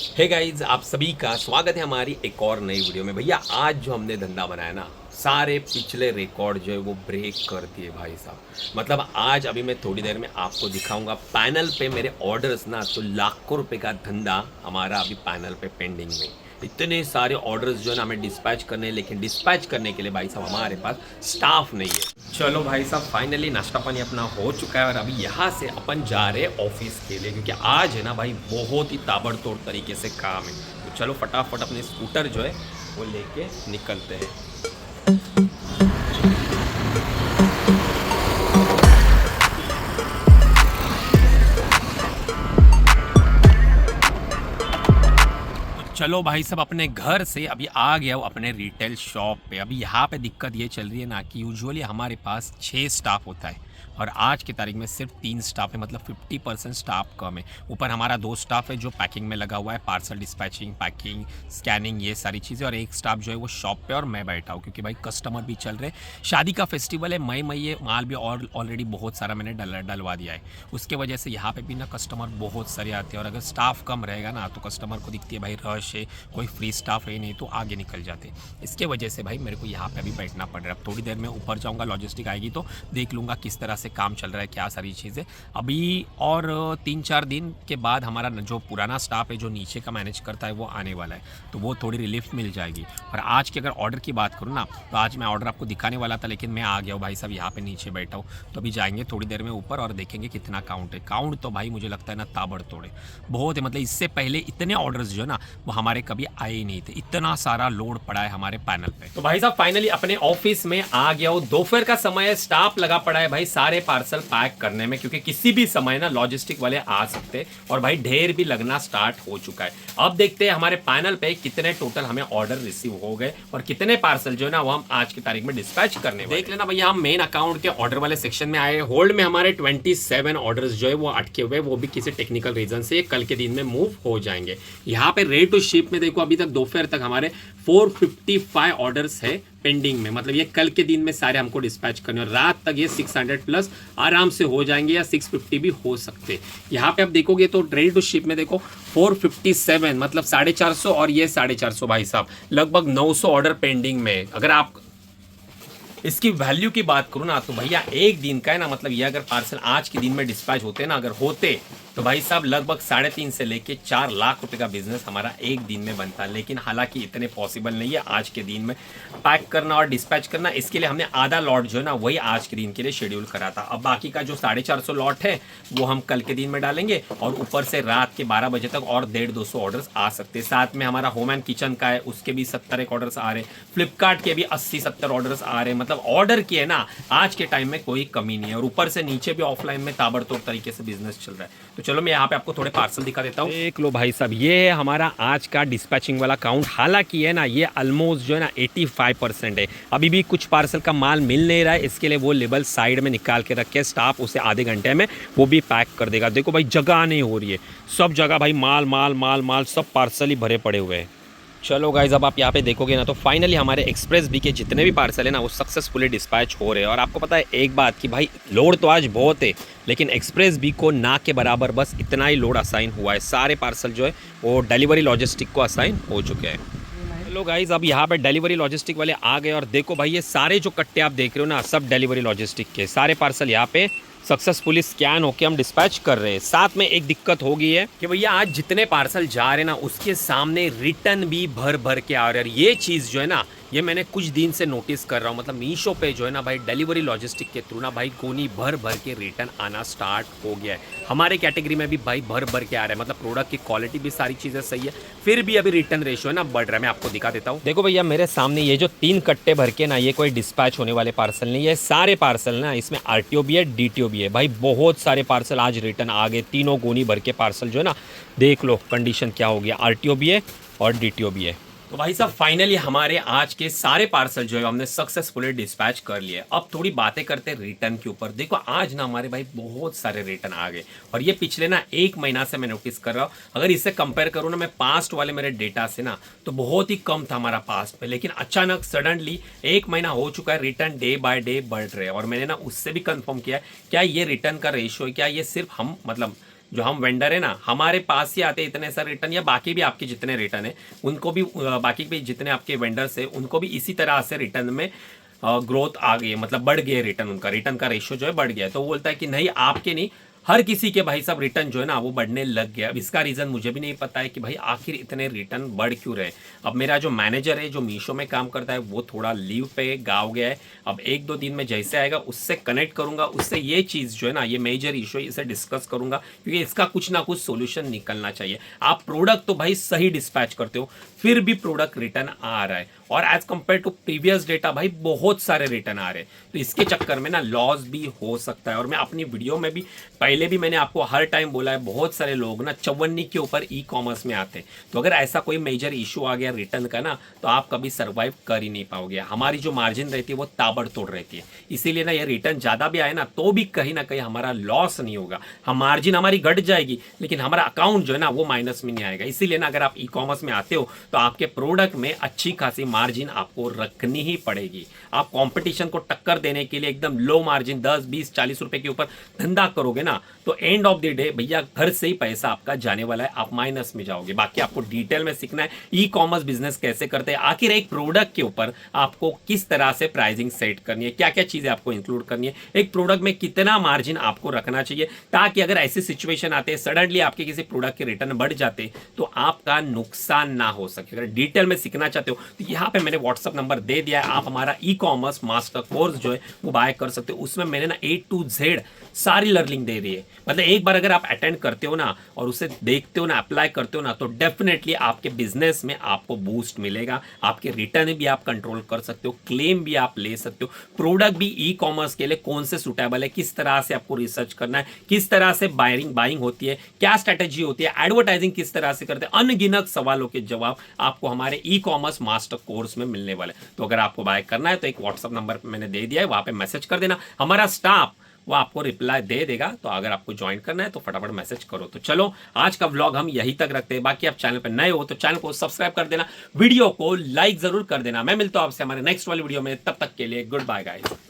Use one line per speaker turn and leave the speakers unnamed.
Hey guys, आप सभी का स्वागत है हमारी एक और नई वीडियो में। भैया आज जो हमने धंधा बनाया ना, सारे पिछले रिकॉर्ड जो है वो ब्रेक कर दिए भाई साहब। मतलब आज अभी मैं थोड़ी देर में आपको दिखाऊंगा पैनल पे मेरे ऑर्डर्स ना, तो लाखों रुपए का धंधा हमारा अभी पैनल पे पेंडिंग में। इतने सारे ऑर्डर्स जो है ना हमें डिस्पैच करने हैं, लेकिन डिस्पैच करने के लिए भाई साहब हमारे पास स्टाफ नहीं है। चलो भाई साहब, फाइनली नाश्ता पानी अपना हो चुका है और अभी यहाँ से अपन जा रहे हैं ऑफिस के लिए, क्योंकि आज है ना भाई बहुत ही ताबड़तोड़ तरीके से काम है। तो चलो फटाफट अपने स्कूटर जो है वो लेके निकलते हैं। चलो भाई सब अपने घर से अभी आ गया हूँ अपने रिटेल शॉप पे। अभी यहाँ पे दिक्कत ये चल रही है ना कि यूजुअली हमारे पास 6 स्टाफ होता है और आज की तारीख में सिर्फ 3 स्टाफ है, मतलब 50% स्टाफ कम है। ऊपर हमारा 2 स्टाफ है जो पैकिंग में लगा हुआ है, पार्सल डिस्पैचिंग, पैकिंग, स्कैनिंग, ये सारी चीज़ें, और एक स्टाफ जो है वो शॉप पे और मैं बैठा हूँ क्योंकि भाई कस्टमर भी चल रहे। शादी का फेस्टिवल है, मई ये माल भी और ऑलरेडी बहुत सारा मैंने डलवा दिया है। उसके वजह से यहाँ पे भी ना कस्टमर बहुत सारे आते हैं और अगर स्टाफ कम रहेगा ना तो कस्टमर को दिखती है भाई रश है, कोई फ्री स्टाफ है नहीं, तो आगे निकल जाते। इसके वजह से भाई मेरे को यहाँ पे अभी बैठना पड़ रहा है। अब थोड़ी देर में ऊपर जाऊँगा, लॉजिस्टिक आएगी तो देख लूँगा किस तरह से काम चल रहा है, क्या सारी चीज़ें अभी। और 3-4 दिन के बाद हमारा जो पुराना स्टाफ है जो नीचे का मैनेज करता है वो आने वाला है, तो वो थोड़ी रिलीफ मिल जाएगी। और आज की अगर ऑर्डर की बात करूँ ना, तो आज मैं ऑर्डर आपको दिखाने वाला था लेकिन मैं आ गया हूँ भाई साहब, यहाँ पे नीचे बैठा हूँ। तो अभी जाएंगे थोड़ी देर में ऊपर और देखेंगे कितना काउंट है। काउंट तो भाई मुझे लगता है ना ताबड़तोड़ है, बहुत है। मतलब इससे पहले इतने ऑर्डर्स जो है ना वो हमारे कभी आए ही नहीं थे, इतना सारा लोड पड़ा है हमारे पैनल पे। तो भाई साहब फाइनली अपने ऑफिस में आ गया हूँ। दोपहर का समय है, स्टाफ लगा पड़ा है भाई सारे पार्सल पैक करने में, क्योंकि किसी भी समय ना लॉजिस्टिक वाले आ सकते हैं और भाई ढेर भी लगना स्टार्ट हो चुका है। अब देखते हैं हमारे पैनल पे कितने टोटल हमें ऑर्डर रिसीव हो गए और कितने पार्सल जो है ना वो हम आज की तारीख में डिस्पैच करने वाले। देख लेना भैया, हम मेन अकाउंट के ऑर्डर वाले सेक्शन में आए। होल्ड में हमारे 27 ऑर्डर्स जो है वो अटके हुए, वो भी किसी टेक्निकल रीजन से कल के दिन में मूव हो जाएंगे। यहाँ पे रेट टू शिप में देखो, अभी तक दोपहर तक हमारे 455 ऑर्डर्स है पेंडिंग में। मतलब ये कल के दिन में सारे हमको डिस्पैच करने, और रात तक ये 600 प्लस आराम से हो जाएंगे या 650 भी हो सकते। यहाँ पे आप देखोगे तो रेडी टू शिप में देखो 457 मतलब 450, और ये 450 भाई साहब लगभग 900 ऑर्डर पेंडिंग में। अगर आप इसकी वैल्यू की बात करूँ ना तो भैया एक दिन का है ना, मतलब ये अगर पार्सल आज के दिन में डिस्पैच होते ना, अगर होते तो भाई साहब लगभग 3.5 से लेके 4 लाख रुपए का बिजनेस हमारा एक दिन में बनता है। लेकिन हालांकि इतने पॉसिबल नहीं है आज के दिन में पैक करना और डिस्पैच करना। इसके लिए हमने आधा लॉट जो है ना वही आज के दिन के लिए शेड्यूल करा था। अब बाकी का जो 450 लॉट है वो हम कल के दिन में डालेंगे, और ऊपर से रात के 12 बजे तक और 150-200 ऑर्डर्स आ सकते हैं। साथ में हमारा होम एंड किचन का है, उसके भी 70 ऑर्डर्स आ रहे हैं। फ्लिपकार्ट के भी 80-70 ऑर्डर्स आ रहे हैं। मतलब ऑर्डर की है ना आज के टाइम में कोई कमी नहीं है, और ऊपर से नीचे भी ऑफलाइन में ताबड़तोड़ तरीके से बिजनेस चल रहा है। तो चलो मैं यहाँ पे आपको थोड़े पार्सल दिखा देता हूँ। देख लो भाई साहब, ये है हमारा आज का डिस्पैचिंग वाला काउंट। हालांकि है ना ये ऑलमोस्ट जो है ना 85% है। अभी भी कुछ पार्सल का माल मिल नहीं रहा है, इसके लिए वो लेबल साइड में निकाल के रखे, स्टाफ उसे आधे घंटे में वो भी पैक कर देगा। देखो भाई जगह नहीं हो रही है, सब जगह भाई माल माल माल माल, सब पार्सल ही भरे पड़े हुए हैं। चलो गाइज, अब आप यहाँ पे देखोगे ना तो फाइनली हमारे एक्सप्रेस बी के जितने भी पार्सल है ना वो सक्सेसफुली डिस्पैच हो रहे हैं। और आपको पता है एक बात कि भाई लोड तो आज बहुत है, लेकिन एक्सप्रेस बी को ना के बराबर बस इतना ही लोड असाइन हुआ है। सारे पार्सल जो है वो डिलीवरी लॉजिस्टिक को असाइन हो चुके हैं। हेलो गाइज, अब यहाँ पे डिलीवरी लॉजिस्टिक वाले आ गए और देखो भाई ये सारे जो कट्टे आप देख रहे हो ना सब डिलीवरी लॉजिस्टिक के सारे पार्सल यहाँ पे सक्सेसफुली स्कैन होके हम डिस्पैच कर रहे हैं। साथ में एक दिक्कत हो गई है कि भैया आज जितने पार्सल जा रहे हैं ना उसके सामने रिटर्न भी भर भर के आ रहे हैं। ये चीज़ जो है ना ये मैंने कुछ दिन से नोटिस कर रहा हूँ। मतलब मीशो पे जो है ना भाई डिलीवरी लॉजिस्टिक के थ्रू ना भाई गोनी भर भर के रिटर्न आना स्टार्ट हो गया है। हमारे कैटेगरी में भी भाई भर भर के आ रहा है। मतलब प्रोडक्ट की क्वालिटी भी सारी चीज़ें सही है, फिर भी अभी रिटर्न रेशियो है ना बढ़ रहा है। मैं आपको दिखा देता हूँ। देखो भैया मेरे सामने ये जो 3 कट्टे भर के ना, ये कोई डिस्पैच होने वाले पार्सल नहीं है। सारे पार्सल ना इसमें RTO भी है, DTO भी है। भाई बहुत सारे पार्सल आज रिटर्न आ गए, तीनों गोनी भर के पार्सल जो है ना, देख लो कंडीशन क्या हो गया। RTO भी है और DTO भी है। तो भाई साहब फाइनली हमारे आज के सारे पार्सल जो है हमने सक्सेसफुली डिस्पैच कर लिए। अब थोड़ी बातें करते हैं रिटर्न के ऊपर। देखो आज ना हमारे भाई बहुत सारे रिटर्न आ गए, और ये पिछले ना 1 महीना से मैं नोटिस कर रहा हूँ। अगर इससे कंपेयर करूँ ना मैं पास्ट वाले मेरे डेटा से ना, तो बहुत ही कम था हमारा पास्ट में, लेकिन अचानक सडनली 1 महीना हो चुका है, रिटर्न डे बाय डे बढ़ रहे हैं। और मैंने ना उससे भी कंफर्म किया क्या ये रिटर्न का रेशियो है, क्या ये सिर्फ हम मतलब जो हम वेंडर है ना, हमारे पास ही आते इतने सारे रिटर्न, या बाकी भी आपके जितने रिटर्न है उनको भी बाकी भी जितने आपके वेंडर्स है उनको भी इसी तरह से रिटर्न में ग्रोथ आ गई है, मतलब बढ़ गया रिटर्न, उनका रिटर्न का रेशियो जो है बढ़ गया है। तो वो बोलता है कि नहीं आपके नहीं, हर किसी के भाई सब रिटर्न जो है ना वो बढ़ने लग गया। अब इसका रीज़न मुझे भी नहीं पता है कि भाई आखिर इतने रिटर्न बढ़ क्यों रहे। अब मेरा जो मैनेजर है जो मीशो में काम करता है वो थोड़ा लीव पे गाँव गया है। अब 1-2 दिन में जैसे आएगा उससे कनेक्ट करूंगा, उससे ये चीज़ जो है ना, ये मेजर इशू है, इसे डिस्कस करूंगा, क्योंकि इसका कुछ ना कुछ सोल्यूशन निकलना चाहिए। आप प्रोडक्ट तो भाई सही डिस्पैच करते हो, फिर भी प्रोडक्ट रिटर्न आ रहा है, और as compare to previous data भाई बहुत सारे रिटर्न आ रहे हैं। तो इसके चक्कर में ना लॉस भी हो सकता है। और मैं अपनी वीडियो में भी पहले भी मैंने आपको हर टाइम बोला है, बहुत सारे लोग ना 54 के ऊपर ई कॉमर्स में आते हैं। तो अगर ऐसा कोई मेजर इशू आ गया रिटर्न का ना, तो आप कभी सर्वाइव कर ही नहीं पाओगे। हमारी जो मार्जिन रहती है वो ताबड़तोड़ रहती है, इसीलिए ना ये रिटर्न ज़्यादा भी आए ना तो भी कहीं ना कहीं हमारा लॉस नहीं होगा। हम मार्जिन हमारी घट जाएगी लेकिन हमारा अकाउंट जो है ना वो माइनस में नहीं आएगा। इसीलिए ना अगर आप ई कॉमर्स में आते हो तो आपके प्रोडक्ट में अच्छी खासी मार्जिन आपको रखनी ही पड़ेगी। आप कंपटीशन को टक्कर देने के लिए एकदम लो मार्जिन 10, 20, 40 रुपए के ऊपर धंधा करोगे ना, तो एंड ऑफ द डे भैया घर से ही पैसा आपका जाने वाला है, आप माइनस में जाओगे। बाकी आपको डिटेल में सीखना है ई कॉमर्स बिजनेस कैसे करते हैं, आखिर एक प्रोडक्ट के ऊपर आपको किस तरह से प्राइसिंग सेट करनी है, क्या क्या चीजें आपको इंक्लूड करनी है, एक प्रोडक्ट में कितना मार्जिन आपको रखना चाहिए, ताकि अगर ऐसी सिचुएशन आते हैं सडनली आपके किसी प्रोडक्ट के रिटर्न बढ़ जाते तो आपका नुकसान ना हो सके। अगर डिटेल में सीखना चाहते हो तो यहाँ पे मैंने व्हाट्सअप नंबर दे दिया है, आप हमारा ई कॉमर्स मास्टर कोर्स जो है वो बाय कर सकते हो। उसमें मैंने ना A to Z सारी लर्निंग दे दी है। मतलब एक बार अगर आप अटेंड करते हो ना और उसे देखते हो ना, अप्लाई करते हो ना, तो डेफिनेटली आपके बिजनेस में आपको बूस्ट मिलेगा। आपके रिटर्न भी आप कंट्रोल कर सकते हो, क्लेम भी आप ले सकते हो, प्रोडक्ट भी ई कॉमर्स के लिए कौन से सुटेबल है, किस तरह से आपको रिसर्च करना है, किस तरह से बाइंग होती है, क्या स्ट्रेटेजी होती है, एडवर्टाइजिंग किस तरह से करते हैं, अनगिनत सवालों के जवाब आपको हमारे ई कॉमर्स मास्टर कोर्स में मिलने वाले। तो अगर आपको बाय करना है तो एक व्हाट्सअप नंबर मैंने दे दिया है, वहां पे मैसेज कर देना, हमारा स्टाफ वो आपको रिप्लाई दे देगा। तो अगर आपको ज्वाइन करना है तो फटाफट मैसेज करो। तो चलो आज का व्लॉग हम यहीं तक रखते हैं। बाकी आप चैनल पर नए हो तो चैनल को सब्सक्राइब कर देना, वीडियो को लाइक जरूर कर देना। मैं मिलता हूं आपसे हमारे नेक्स्ट वाली वीडियो में, तब तक के लिए गुड बाय गाइस।